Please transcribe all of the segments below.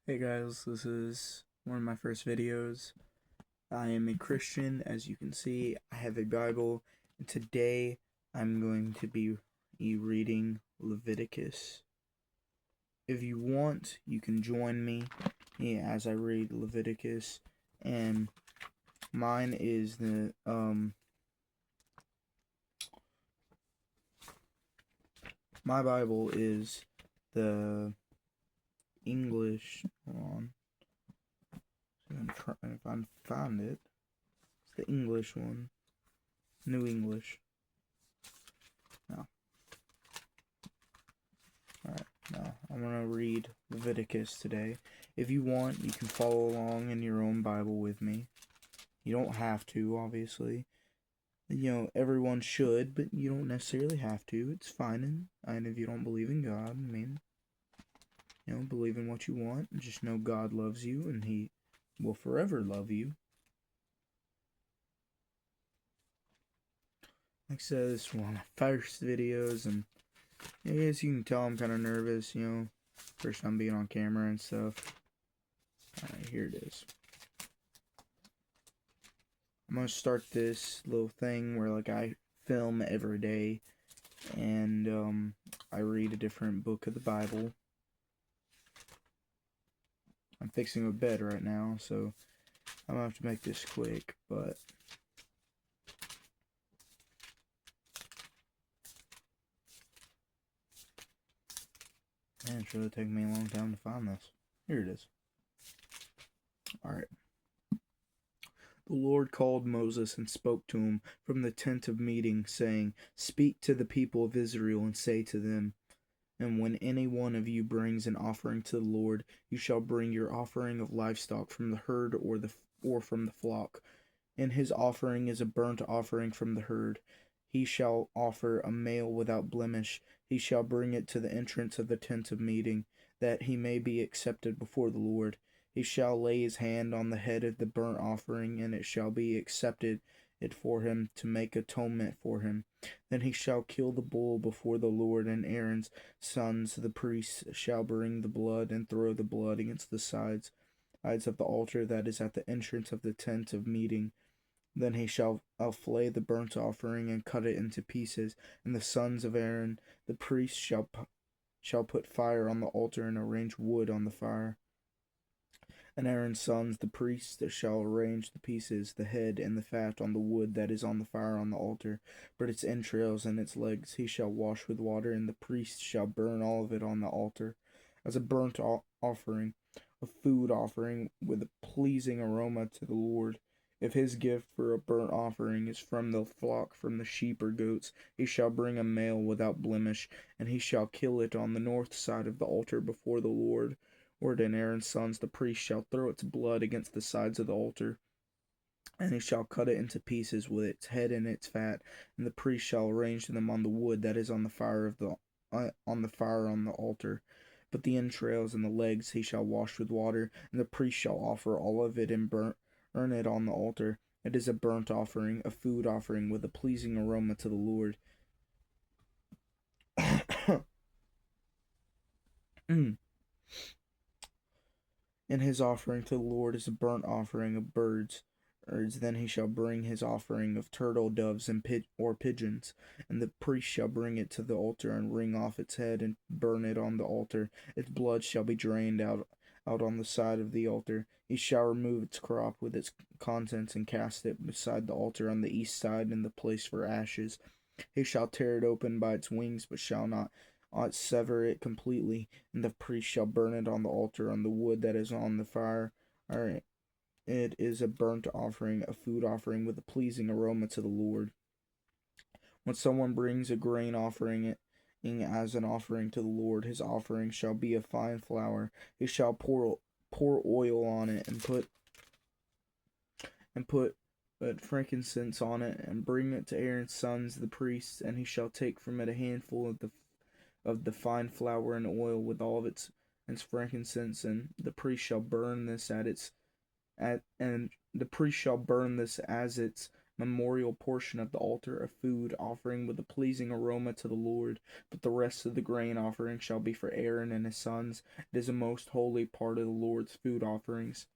Hey guys, this is one of my first videos. I am a Christian. As you can see, I have a Bible, and today I'm going to be reading Leviticus. If you want, you can join me as I read Leviticus, and mine is my Bible is the English. Hold on, if I find it. It's the English one, New English. No. Alright, now I'm going to read Leviticus today. If you want, you can follow along in your own Bible with me. You don't have to, obviously. Everyone should, but you don't necessarily have to. It's fine. And if you don't believe in God, believe in what you want. Just know God loves you and He will forever love you. Like I said, this is one of my first videos, and I guess you can tell I'm kind of nervous, first time being on camera and stuff. Alright, here it is. I'm gonna start this little thing where I film every day, and I read a different book of the Bible. I'm fixing a bed right now, so I'm gonna have to make this quick, but man, it's really taking me a long time to find this. Here it is. Alright. The Lord called Moses and spoke to him from the tent of meeting, saying, "Speak to the people of Israel and say to them, and when any one of you brings an offering to the Lord, you shall bring your offering of livestock from the herd or from the flock. And his offering is a burnt offering from the herd. He shall offer a male without blemish. He shall bring it to the entrance of the tent of meeting, that he may be accepted before the Lord. He shall lay his hand on the head of the burnt offering, and it shall be accepted it for him to make atonement for him. Then he shall kill the bull before the Lord, and Aaron's sons, the priests, shall bring the blood and throw the blood against the sides of the altar that is at the entrance of the tent of meeting. Then he shall flay the burnt offering and cut it into pieces, and the sons of Aaron, the priest, shall put fire on the altar and arrange wood on the fire. And Aaron's sons, the priests, shall arrange the pieces, the head, and the fat on the wood that is on the fire on the altar, but its entrails and its legs he shall wash with water, and the priest shall burn all of it on the altar, as a burnt offering, a food offering with a pleasing aroma to the Lord. If his gift for a burnt offering is from the flock, from the sheep or goats, he shall bring a male without blemish, and he shall kill it on the north side of the altar before the Lord. And Aaron's sons, the priest, shall throw its blood against the sides of the altar, and he shall cut it into pieces with its head and its fat, and the priest shall arrange them on the wood that is on the fire on the altar. But the entrails and the legs he shall wash with water, and the priest shall offer all of it and burn it on the altar. It is a burnt offering, a food offering with a pleasing aroma to the Lord. And his offering to the Lord is a burnt offering of birds. Then he shall bring his offering of turtle doves and pigeons, and the priest shall bring it to the altar and wring off its head and burn it on the altar. Its blood shall be drained out on the side of the altar. He shall remove its crop with its contents and cast it beside the altar on the east side in the place for ashes. He shall tear it open by its wings, but shall not sever it completely, and the priest shall burn it on the altar on the wood that is on the fire. Alright. It is a burnt offering, a food offering with a pleasing aroma to the Lord. When someone brings a grain offering as an offering to the Lord, his offering shall be of fine flour. He shall pour oil on it and put frankincense on it, and bring it to Aaron's sons the priests, and he shall take from it a handful of the fine flour and oil with all of its frankincense, and the priest shall burn this as its memorial portion of the altar, a food offering with a pleasing aroma to the Lord. But the rest of the grain offering shall be for Aaron and his sons. It is a most holy part of the Lord's food offerings.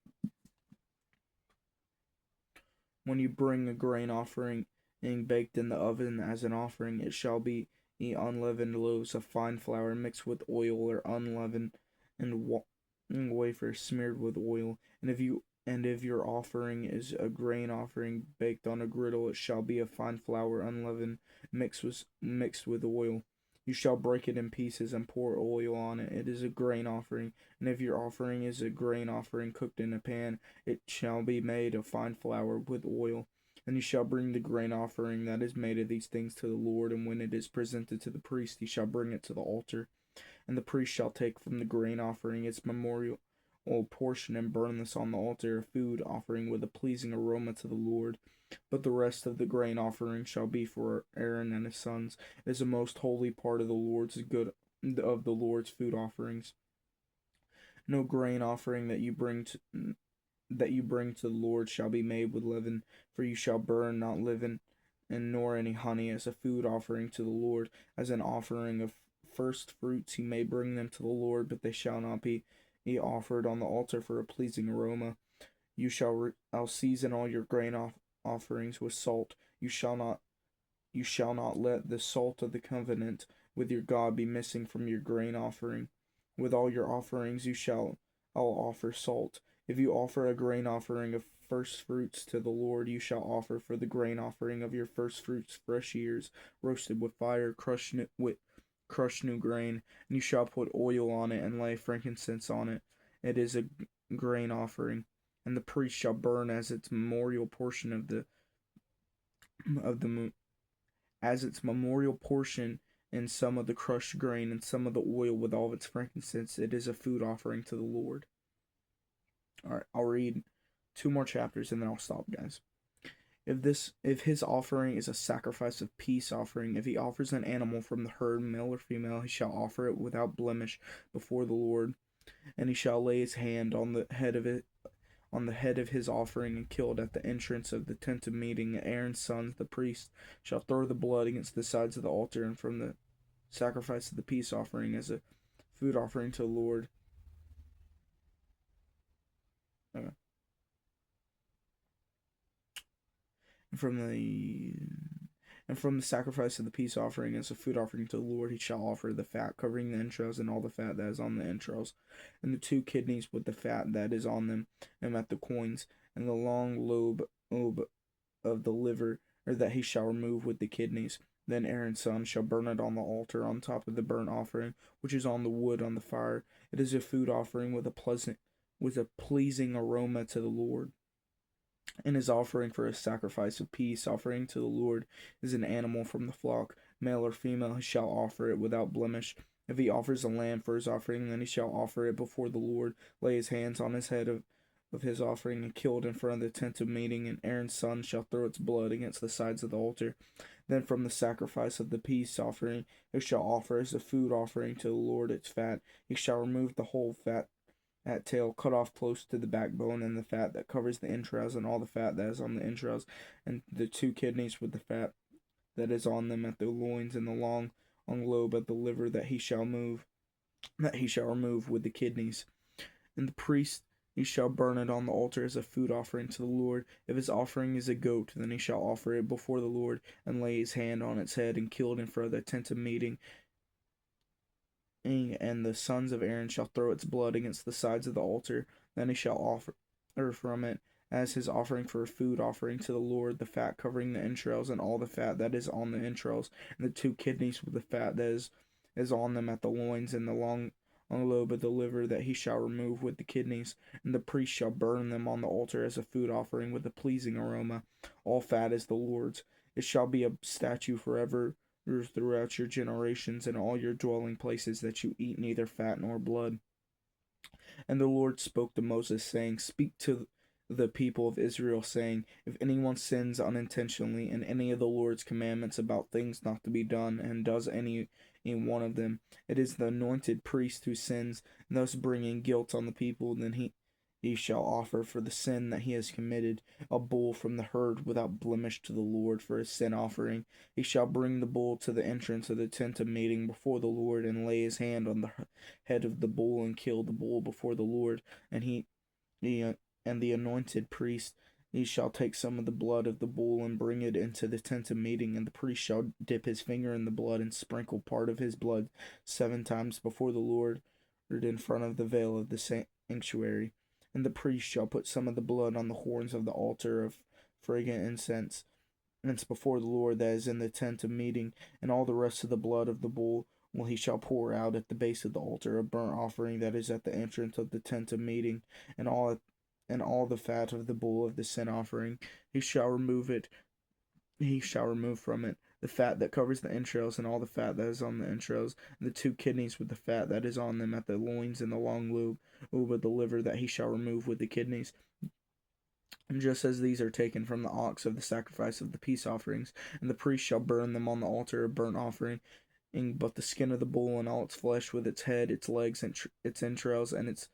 When you bring a grain offering baked in the oven as an offering, it shall be unleavened loaves of fine flour mixed with oil, or unleavened and wafers smeared with oil. And if your offering is a grain offering baked on a griddle, it shall be of fine flour unleavened, mixed with oil. You shall break it in pieces and pour oil on it. It is a grain offering. And if your offering is a grain offering cooked in a pan, it shall be made of fine flour with oil. And you shall bring the grain offering that is made of these things to the Lord, and when it is presented to the priest, he shall bring it to the altar. And the priest shall take from the grain offering its memorial portion and burn this on the altar, a food offering with a pleasing aroma to the Lord. But the rest of the grain offering shall be for Aaron and his sons. It is a most holy part of the Lord's food offerings. No grain offering that you bring to the Lord shall be made with leaven, for you shall burn not leaven, and nor any honey, as a food offering to the Lord. As an offering of first fruits you may bring them to the Lord, but they shall not be offered on the altar for a pleasing aroma. I'll season all your grain offerings with salt. You shall not let the salt of the covenant with your God be missing from your grain offering. With all your offerings I'll offer salt. If you offer a grain offering of first fruits to the Lord, you shall offer for the grain offering of your first fruits fresh ears, roasted with fire, crushed new grain, and you shall put oil on it and lay frankincense on it. It is a grain offering, and the priest shall burn as its memorial portion in some of the crushed grain and some of the oil with all of its frankincense. It is a food offering to the Lord. All right, I'll read 2 more chapters and then I'll stop, guys. If his offering is a sacrifice of peace offering, if he offers an animal from the herd, male or female, he shall offer it without blemish before the Lord, and he shall lay his hand on the head of his offering and kill it at the entrance of the tent of meeting. Aaron's sons, the priest, shall throw the blood against the sides of the altar and from the sacrifice of the peace offering as a food offering to the Lord. Okay. And from the sacrifice of the peace offering as a food offering to the Lord, he shall offer the fat covering the entrails and all the fat that is on the entrails, and the 2 kidneys with the fat that is on them, and at the quoins, and the long lobe of the liver, or that he shall remove with the kidneys. Then Aaron's son shall burn it on the altar on top of the burnt offering, which is on the wood on the fire. It is a food offering with a pleasing aroma to the Lord. And his offering for a sacrifice of peace offering to the Lord is an animal from the flock, male or female, he shall offer it without blemish. If he offers a lamb for his offering, then he shall offer it before the Lord, lay his hands on his head of his offering, and kill it in front of the tent of meeting, and Aaron's son shall throw its blood against the sides of the altar. Then from the sacrifice of the peace offering he shall offer as a food offering to the Lord its fat. He shall remove the whole fat at tail, cut off close to the backbone, and the fat that covers the entrails, and all the fat that is on the entrails, and the 2 kidneys with the fat that is on them at the loins, and the long lobe of the liver that he shall remove with the kidneys. And the priest he shall burn it on the altar as a food offering to the Lord. If his offering is a goat, then he shall offer it before the Lord, and lay his hand on its head, and kill it in front of the tent of meeting. And the sons of Aaron shall throw its blood against the sides of the altar. Then he shall offer from it as his offering for a food offering to the Lord, the fat covering the entrails, and all the fat that is on the entrails, and the 2 kidneys with the fat that is on them at the loins, and the long lobe of the liver that he shall remove with the kidneys. And the priest shall burn them on the altar as a food offering with a pleasing aroma. All fat is the Lord's. It shall be a statute forever throughout your generations and all your dwelling places, that you eat neither fat nor blood. And the Lord spoke to Moses, saying, Speak to the people of Israel, saying, If anyone sins unintentionally in any of the Lord's commandments about things not to be done, and does any in one of them, it is the anointed priest who sins, thus bringing guilt on the people. Then he shall offer for the sin that he has committed a bull from the herd without blemish to the Lord for a sin offering. He shall bring the bull to the entrance of the tent of meeting before the Lord, and lay his hand on the head of the bull, and kill the bull before the Lord. And he and the anointed priest, he shall take some of the blood of the bull and bring it into the tent of meeting, and the priest shall dip his finger in the blood and sprinkle part of his blood 7 times before the Lord in front of the veil of the sanctuary. And the priest shall put some of the blood on the horns of the altar of fragrant incense before the Lord that is in the tent of meeting, and all the rest of the blood of the bull he shall pour out at the base of the altar of burnt offering that is at the entrance of the tent of meeting, and all the fat of the bull of the sin offering. He shall remove from it the fat that covers the entrails, and all the fat that is on the entrails, and the 2 kidneys with the fat that is on them at the loins, and the long lobe of the liver that he shall remove with the kidneys. And just as these are taken from the ox of the sacrifice of the peace offerings, and the priest shall burn them on the altar of burnt offering, but the skin of the bull and all its flesh, with its head, its legs, and its entrails, and its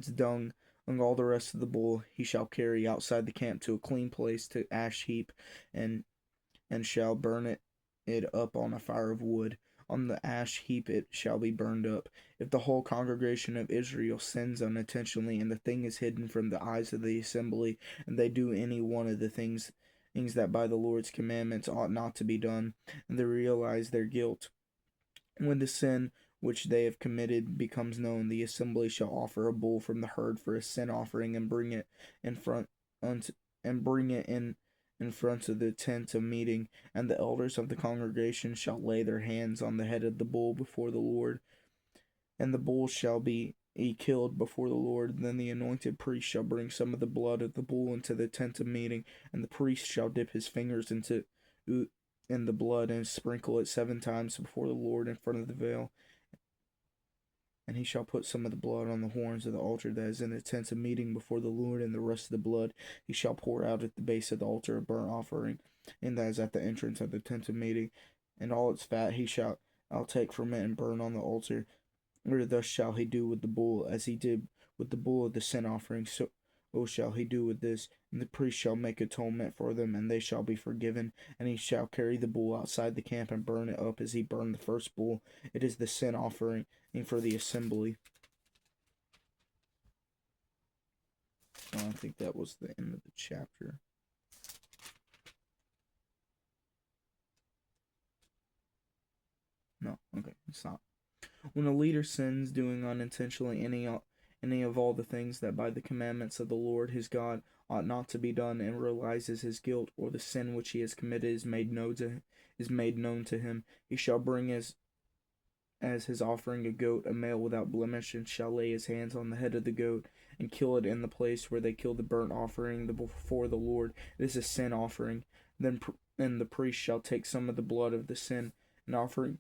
dung, and all the rest of the bull, he shall carry outside the camp to a clean place, to ash heap, and shall burn it up on a fire of wood. On the ash heap it shall be burned up. If the whole congregation of Israel sins unintentionally, and the thing is hidden from the eyes of the assembly, and they do any one of the things that by the Lord's commandments ought not to be done, and they realize their guilt, when the sin which they have committed becomes known, the assembly shall offer a bull from the herd for a sin offering, and bring it in front in front of the tent of meeting, and the elders of the congregation shall lay their hands on the head of the bull before the Lord, and the bull shall be killed before the Lord. Then the anointed priest shall bring some of the blood of the bull into the tent of meeting, and the priest shall dip his fingers in the blood and sprinkle it 7 times before the Lord in front of the veil. And he shall put some of the blood on the horns of the altar that is in the tent of meeting before the Lord, and the rest of the blood he shall pour out at the base of the altar of burnt offering, and that is at the entrance of the tent of meeting. And all its fat he shall take from it and burn on the altar. Or thus shall he do with the bull, as he did with the bull of the sin offering, so shall he do with this. And the priest shall make atonement for them, and they shall be forgiven. And he shall carry the bull outside the camp and burn it up as he burned the first bull. It is the sin offering for the assembly. So I think that was the end of the chapter. No, okay, it's not. When a leader sins, doing unintentionally any of all the things that by the commandments of the Lord his God ought not to be done, and realizes his guilt, or the sin which he has committed is made known to him, he shall bring as his offering a goat, a male without blemish, and shall lay his hands on the head of the goat, and kill it in the place where they kill the burnt offering before the Lord. It is a sin offering. Then the priest shall take some of the blood of the sin and offering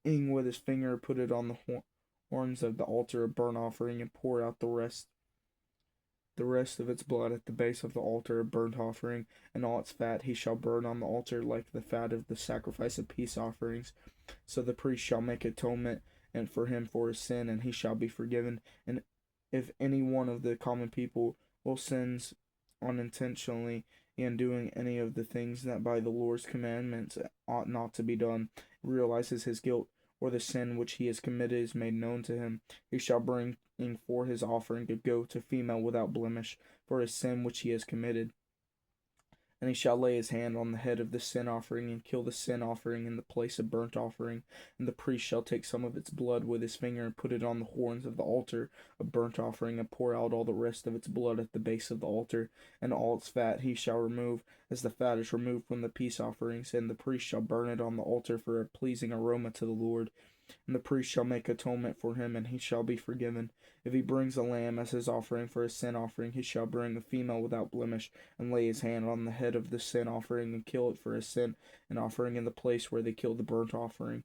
with his finger, put it on the horns of the altar of burnt offering, and pour out the rest of its blood at the base of the altar of burnt offering, and all its fat he shall burn on the altar like the fat of the sacrifice of peace offerings. So the priest shall make atonement and for him for his sin, and he shall be forgiven. And if any one of the common people will sins unintentionally in doing any of the things that by the Lord's commandments ought not to be done, realizes his guilt, or the sin which he has committed is made known to him, he shall bring in for his offering a goat, a female without blemish, for his sin which he has committed. And he shall lay his hand on the head of the sin offering, and kill the sin offering in the place of burnt offering. And the priest shall take some of its blood with his finger, and put it on the horns of the altar of burnt offering, and pour out all the rest of its blood at the base of the altar. And all its fat he shall remove, as the fat is removed from the peace offerings. And the priest shall burn it on the altar for a pleasing aroma to the Lord. And the priest shall make atonement for him, and he shall be forgiven. If he brings a lamb as his offering for a sin offering, he shall bring a female without blemish, and lay his hand on the head of the sin offering, and kill it for a sin offering in the place where they kill the burnt offering.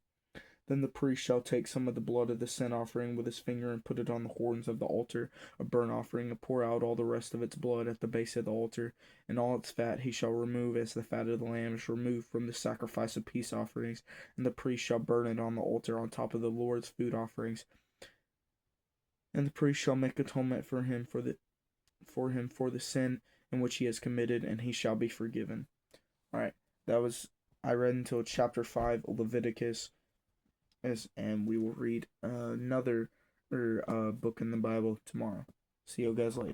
Then the priest shall take some of the blood of the sin offering with his finger, and put it on the horns of the altar of burnt offering, and pour out all the rest of its blood at the base of the altar. And all its fat he shall remove, as the fat of the lamb is removed from the sacrifice of peace offerings. And the priest shall burn it on the altar on top of the Lord's food offerings. and the priest shall make atonement for him for the sin in which he has committed, and he shall be forgiven. All right, that was I read until chapter 5 of Leviticus, and we will read another book in the Bible tomorrow. See you guys later.